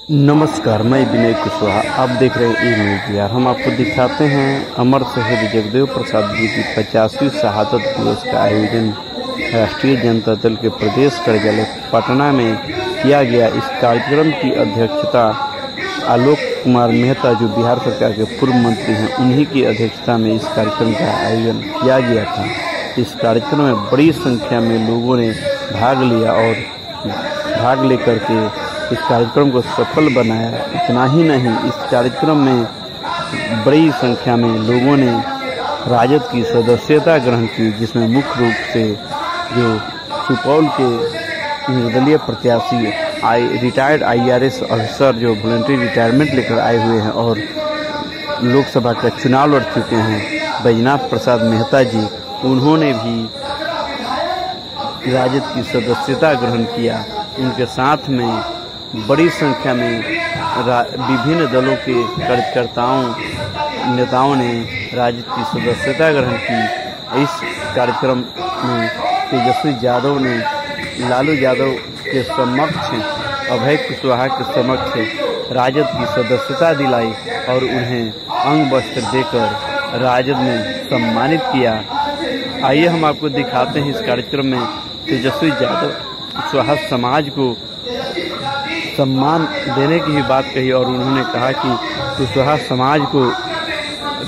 नमस्कार, मैं विनय कुशवाहा। आप देख रहे हैं ई न्यूज़ बिहार। हम आपको दिखाते हैं अमर शहीद जगदेव प्रसाद जी की 50वीं शहादत दिवस का आयोजन राष्ट्रीय जनता दल के प्रदेश कार्यालय पटना में किया गया। इस कार्यक्रम की अध्यक्षता आलोक कुमार मेहता, जो बिहार सरकार के पूर्व मंत्री हैं, उन्हीं की अध्यक्षता में इस कार्यक्रम का आयोजन किया गया था। इस कार्यक्रम में बड़ी संख्या में लोगों ने भाग लिया और भाग लेकर के इस कार्यक्रम को सफल बनाया। इतना ही नहीं, इस कार्यक्रम में बड़ी संख्या में लोगों ने राजद की सदस्यता ग्रहण की, जिसमें मुख्य रूप से जो सुपौल के निर्दलीय प्रत्याशी रिटायर्ड IRS अफसर जो वॉलंटरी रिटायरमेंट लेकर आए हुए हैं और लोकसभा का चुनाव लड़ चुके हैं, बैजनाथ प्रसाद मेहता जी, उन्होंने भी राजद की सदस्यता ग्रहण किया। उनके साथ में बड़ी संख्या में विभिन्न दलों के कार्यकर्ताओं नेताओं ने राजद की सदस्यता ग्रहण की। इस कार्यक्रम में तेजस्वी यादव ने लालू यादव के समक्ष, अभय कुशवाहा के समक्ष राजद की सदस्यता दिलाई और उन्हें अंग वस्त्र देकर राजद ने सम्मानित किया। आइए हम आपको दिखाते हैं। इस कार्यक्रम में तेजस्वी यादव कुशवाहा समाज को सम्मान देने की ही बात कही और उन्होंने कहा कि कुशवाहा समाज को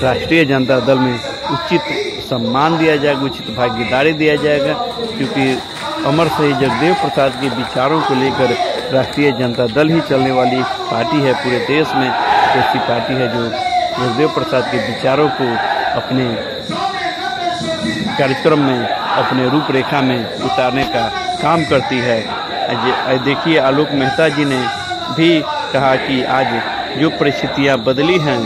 राष्ट्रीय जनता दल में उचित सम्मान दिया जाएगा, उचित भागीदारी दिया जाएगा, क्योंकि अमर शहीद जगदेव प्रसाद के विचारों को लेकर राष्ट्रीय जनता दल ही चलने वाली एक पार्टी है। पूरे देश में ऐसी पार्टी है जो जगदेव प्रसाद के विचारों को अपने कार्यक्रम में, अपने रूपरेखा में उतारने का काम करती है। देखिए, आलोक मेहता जी ने भी कहा कि आज जो परिस्थितियां बदली हैं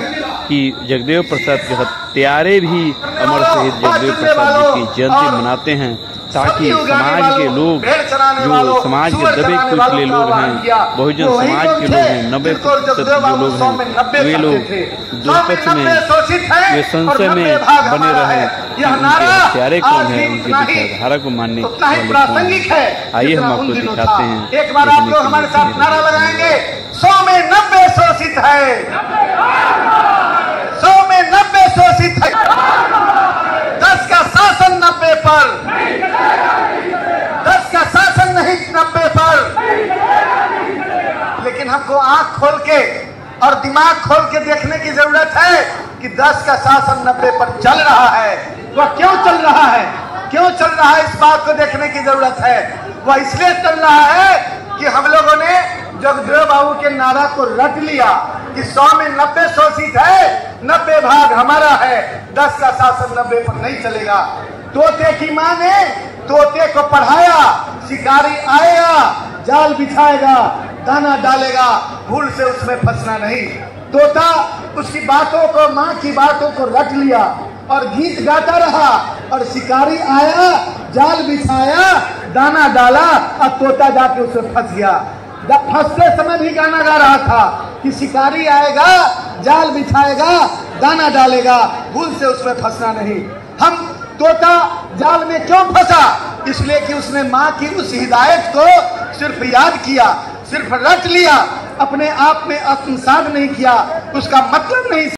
कि जगदेव प्रसाद के हत्यारे भी अमर शहीद जगदेव प्रसाद जी की जयंती मनाते हैं, ताकि समाज के लोग, जो समाज के दबे कुचले लोग हैं, बहुजन समाज के लोग हैं, 90% जो लोग हैं, वे लोग दुष्पक्ष में, वे संशय में बने रहे कि उनके हत्यारे कौन है, उनकी विचारधारा को मानने वाले कौन है। आइए हम आपको दिखाते हैं। एक बार आप लोग हमारे साथ नारा लगाएंगे, 100 में 90 शोषित है, 100 में 90 शोषित है, 10 का शासन 90 पर, 10 का शासन नहीं 90 पर। लेकिन हमको आंख खोल के और दिमाग खोल के देखने की जरूरत है कि 10 का शासन 90 पर चल रहा है। वह क्यों चल रहा है, क्यों चल रहा है, इस बात को देखने की जरूरत है। वह इसलिए चल रहा है कि हम लोगों ने जगदेव बाबू के नारा को रट लिया कि 100 में 90 शोषित है, 90 भाग हमारा है, 10 का शासन 90 पर नहीं चलेगा। तोते की माँ ने तोते को पढ़ाया, शिकारी आएगा, जाल बिछाएगा, दाना डालेगा, भूल से उसमें फंसना नहीं। तोता उसकी बातों को, माँ की बातों को रट लिया और गीत गाता रहा, और शिकारी आया, जाल बिछाया, दाना डाला, और तोता जाके उसमें फंस गया। फंसते समय भी गाना गा रहा था कि शिकारी आएगा, जाल बिछाएगा, दाना डालेगा, भूल से उसमें फंसना नहीं। हम तोता जाल में क्यों फंसा? इसलिए कि उसने माँ की उस हिदायत को सिर्फ याद किया, सिर्फ रट लिया, अपने आप में आत्मसात नहीं किया, उसका मतलब नहीं।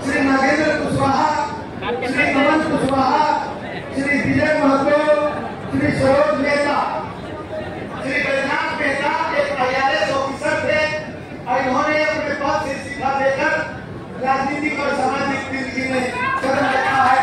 श्री नागेंद्र कुशवाहा, श्री नमन कुशवाहा, श्री विजय महतो, श्री सरोज मेहता, श्री बैजनाथ मेहता एक IRS ऑफिसर थे और इन्होंने अपने पद से इस्तीफा देकर राजनीतिक और सामाजिक जिंदगी में कदम रखा है।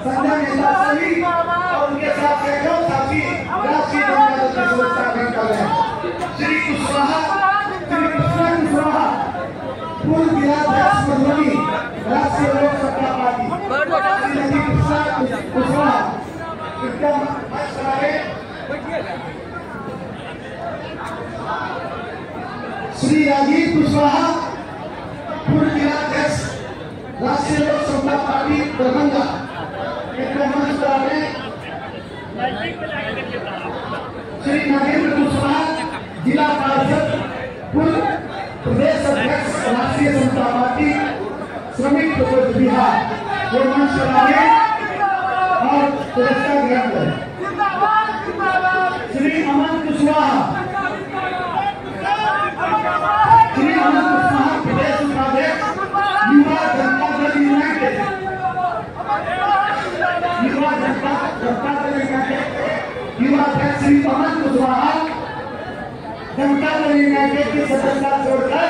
संजय श्री राजीव कुशवाहा, पूर्व जिलाध्यक्ष राष्ट्रीय लोक समता पार्टी दरभंगा, मंच पर आए। श्री नागेंद्र कुशवाहा, जिला पार्षद, पूर्व प्रदेश अध्यक्ष राष्ट्रीय समता पार्टी श्रमिक प्रकोष्ठ बिहार, वो मंच पर आए और पुरस्कार ग्रहण करें। श्री अमन कुशवाहा, प्रदेश उपाध्यक्ष युवा जनता दल यूनाइटेड, युवा अध्यक्ष श्री अमन कुशवाहा जनता दल यूनाइटेड की सदस्यता छोड़कर,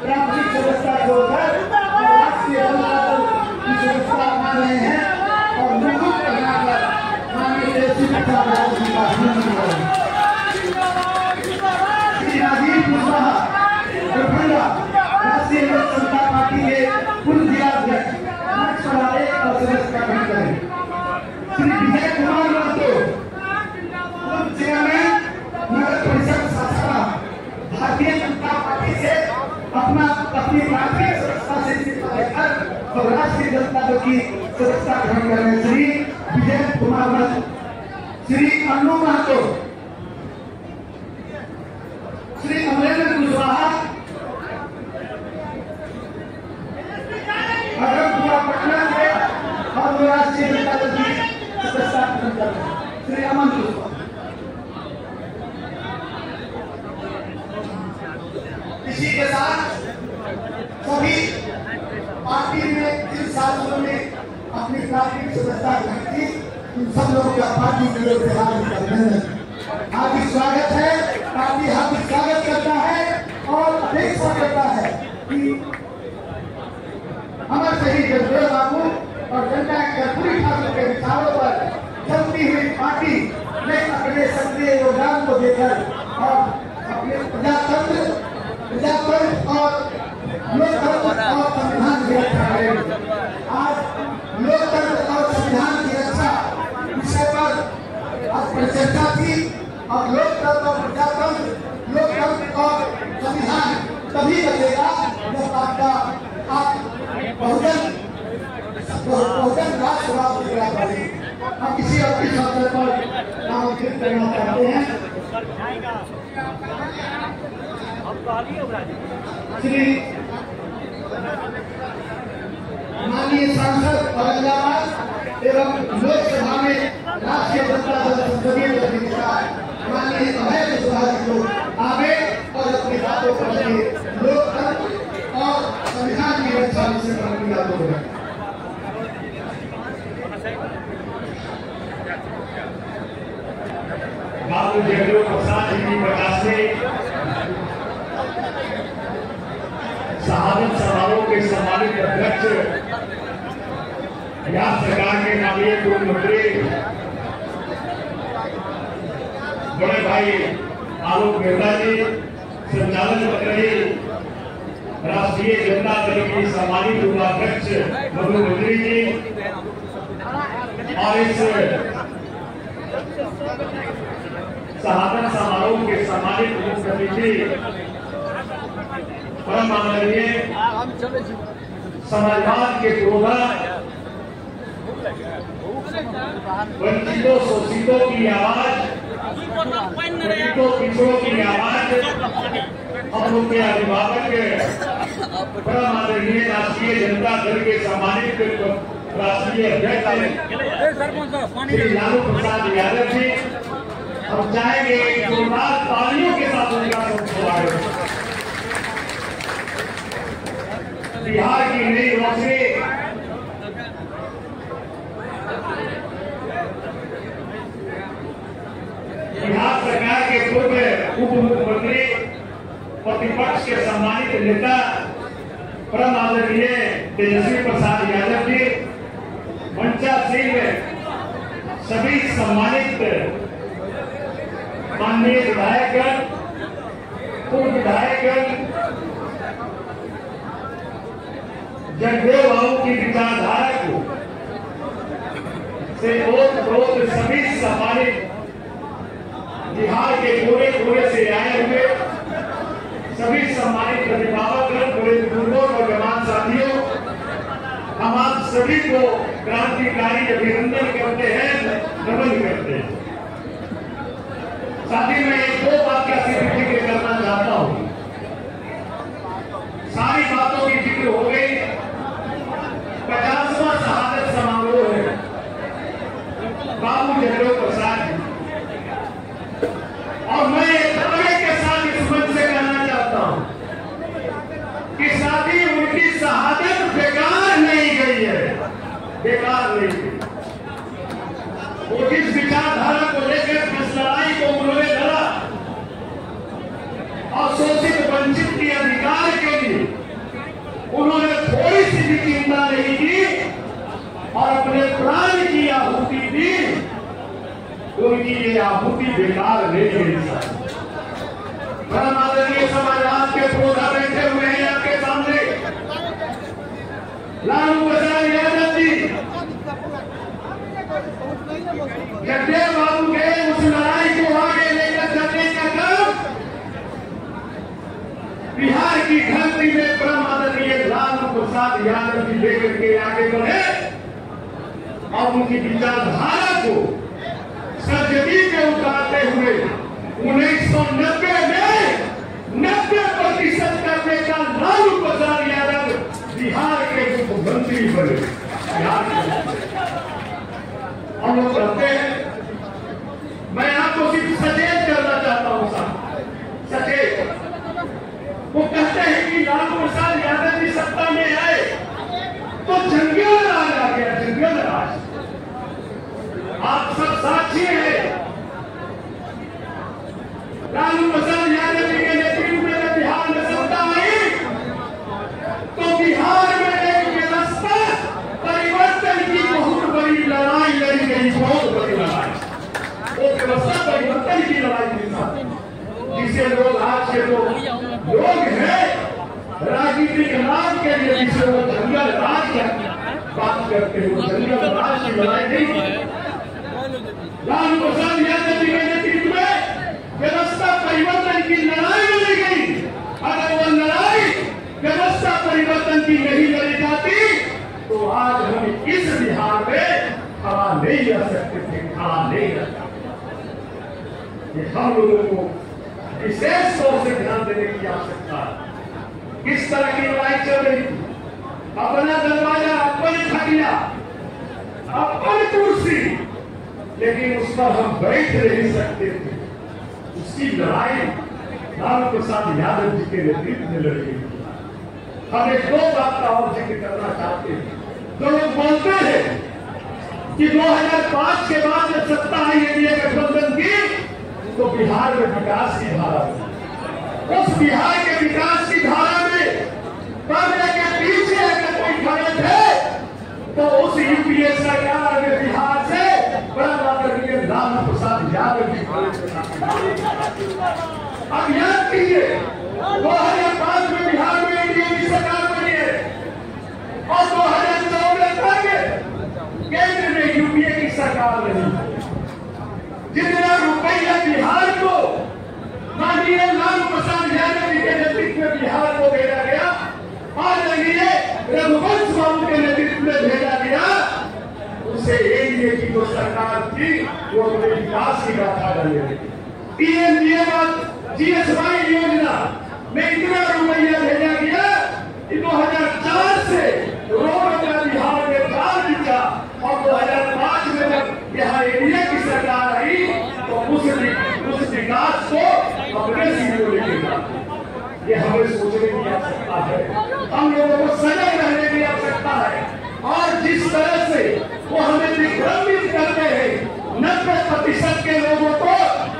प्राथमिक सदस्यता छोड़कर राष्ट्रीय जनता दल की सदस्यता मान रहे हैं और मुकुट पहनाकर माननीय श्री राजीव कुशवाहा दरभंगा, राष्ट्रीय लोक समता पार्टी के पूर्व जिलाध्यक्ष, मंच पर आए और सदस्यता ग्रहण करें। श्री विजय कुमार महतो, पूर्व चेयरमैन नगर परिषद शाखा, भारतीय जनता पार्टी से अपनी प्राथमिक सदस्यता से इस्तीफा देकर और राष्ट्रीय जनता दल की सदस्यता ग्रहण कर रहे श्री विजय कुमार महतो। श्री अन्नू महतो, श्री अमरेंद्र कुशवाहा पटना से और राष्ट्रीय जनता दल की सदस्यता ग्रहण कर रहे हैं श्री अमन कुशवाहा। इसी के साथ सभी पार्टी में इन साथियों ने अपनी प्राथमिक सदस्यता ग्रहण की, इन सब लोगों का पार्टी के लोग अभिनंदन, हार्दिक स्वागत है। पार्टी हार्दिक स्वागत करता है और अपेक्षा करता है कि अमर शहीद जगदेव बाबू और जनता कर्पूरी ठाकुर के विचारों पर चलती हुई पार्टी में अपने सक्रिय योगदान को देकर और अपने प्रजातंत्र और लोकतंत्र और संविधान की रक्षा करेंगे। आज लोकतंत्र और संविधान की रक्षा विषय पर आज परिचर्चा थी और लोकतंत्र और प्रजातंत्र, लोकतंत्र और संविधान तभी बचेगा जब आप बहुजन राष्ट्रवाद की करें। हम किसी और किस अवसर पर नामांकित करना चाहते हैं श्री माननीय सांसद औरंगाबाद एवं लोकसभा में राष्ट्रीय जनता दल संसदीय दल के नेता माननीय अभय कुशवाहा जी को आगे और अपनी बातों पर लोकतंत्र और संविधान की रक्षा विषय पर अपनी बातों को बाबू जगदेव प्रसाद जी की प्रकाश से शहादत समारोह के सम्मानित अध्यक्ष, बिहार सरकार के माननीय पूर्व मंत्री बड़े भाई आलोक मेहता जी, संचालन कर रही राष्ट्रीय जनता दल की सम्मानित उपाध्यक्ष मधु मंत्री जी और इस शहादत समारोह के सम्मानित मुख्य अतिथि परम आदरणीय समाजवाद के पुरोधा, वंचितों शोषितों की आवाज, वंचितों पिछड़ों की आवाज, हम लोग के अभिभावक परम आदरणीय राष्ट्रीय जनता दल के सम्मानित राष्ट्रीय अध्यक्ष श्री लालू प्रसाद यादव जी, हम चाहेंगे जोरदार तालियों के साथ उनका स्वागत। बिहार की नई रोशनी बिहार सरकार के पूर्व उप मुख्यमंत्री प्रतिपक्ष के सम्मानित नेता परम आदरणीय तेजस्वी प्रसाद यादव जी, मंचासीन सभी सम्मानित माननीय विधायकगण, पूर्व विधायकगण, जगदेव बाबू की विचारधारा को से ओत सभी सम्मानित बिहार के कोने कोने से आए हुए सभी सम्मानित अभिभावक, बड़े बुजुर्गों और जवान साथियों, हम आप सभी को क्रांतिकारी अभिनंदन करते हैं, नमन करते हैं। साथ ही मैं एक दो बात का जिक्र करना चाहता हूं। सारी बातों की जिक्र हो गई। 50वां शहादत समारोह है बाबू जगदेव प्रसाद जी, और मैं एक दावे के साथ इस मंच से कहना चाहता हूं कि साथी उनकी शहादत बेकार नहीं गई है, बेकार नहीं गई। वो जिस विचारधारा को लेकर जिस लड़ाई को उन्होंने लड़ा और शोषित वंचित के अधिकार के लिए उन्होंने थोड़ी सी भी चिंता नहीं की और अपने प्राण की आहुति दी, उनकी ये आहुति बेकार नहीं गई। परम आदरणीय समाजवाद के प्रोधा बैठे हुए हैं आपके सामने, लालू प्रसाद यादव जी, जगदेव बाबू के उस लड़ाई को आगे लेकर चलने का काम बिहार की धरती में परम आदरणीय लालू प्रसाद यादव जी लेकर के आगे बढ़े और उनकी विचारधारा को सर्जरी में उतारते हुए 1990 में 90% करने का लालू प्रसाद यादव बिहार के मुख्यमंत्री बने। हम लोग कहते हैं, मैं आपको सिर्फ सचेत करना चाहता हूं साहब, सचेत। वो कहते हैं कि लालू प्रसाद यादव जी सत्ता में आए तो जंगल राज आ गया, जंगल राज। आप सब साक्षी हैं, लालू प्रसाद यादव जी के नेतृत्व में बिहार में सत्ता आई तो बिहार में एक व्यवस्था परिवर्तन की बहुत बड़ी लड़ाई लड़ी गई, बहुत बड़ी लड़ाई। वो व्यवस्था परिवर्तन की लड़ाई थी, जिसे लोग आज के लोग हैं राजनीतिक लाभ के लिए जिसे वो जंगल राज की बात करते हैं, जंगल राज की लड़ाई नहीं। लालू प्रसाद यादव जी के नेतृत्व में व्यवस्था परिवर्तन की लड़ाई लड़ी गई। अगर वो लड़ाई व्यवस्था परिवर्तन की नहीं लड़ी जाती तो आज हम इस बिहार में खड़ा नहीं रह सकते थे, खड़ा नहीं रह सकते। ये हम लोगों को विशेष तौर से ध्यान देने की आवश्यकता है। किस तरह की लड़ाई चल रही थी, अपना दरवाजा अपन खटिया, अपन कुर्सी, लेकिन उस पर हम बैठ नहीं सकते थे। उसकी लड़ाई लालू प्रसाद यादव जी के नेतृत्व में लड़ी गई। हम एक दो बात का और जिक्र करना चाहते हैं। जो लोग बोलते हैं कि 2005 के बाद जब सत्ता आई एनडीए गठबंधन की तो बिहार में विकास की धारा, उस बिहार के विकास की धारा में पर्दे के पीछे अगर कोई खड़े थे तो उस यूपीए सरकार में बिहार से लालू प्रसाद यादव जी। अब याद कीजिए 2005 में बिहार में एनडीए की सरकार बनी है और 2014 तक केंद्र में यूपीए की सरकार रही। जितना रुपया बिहार को माननीय लालू प्रसाद यादव जी के नेतृत्व में बिहार को भेजा गया और रघुवंश बाबू के नेतृत्व में भेजा गया, उसे एनडीए की जो सरकार थी वो अपने विकास की गाथा डाली। पीएमजीएसवाई योजना में इतना रुपया भेजा गया कि 2004 से रोड का बिहार में जाल बिछा और 2005 में जब यहाँ एनडीए की सरकार आई तो उस विकास को अपने सीधे लेके ये हमें सोचने की आवश्यकता है, हम लोगों को सजग रहने की आवश्यकता है। और जिस तरह से वो हमें दिग्भ्रमित करते हैं, 90% के लोगों को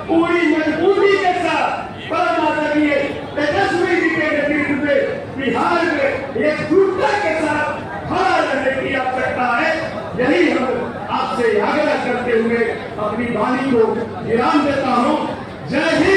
पूरी मजबूती के साथ परम आदरणीय तेजस्वी जी के नेतृत्व में बिहार में एकजुटता के साथ खड़ा रहने की आवश्यकता है। यही हम आपसे आग्रह करते हुए अपनी वाणी को विराम देता हूँ। जय हिंद।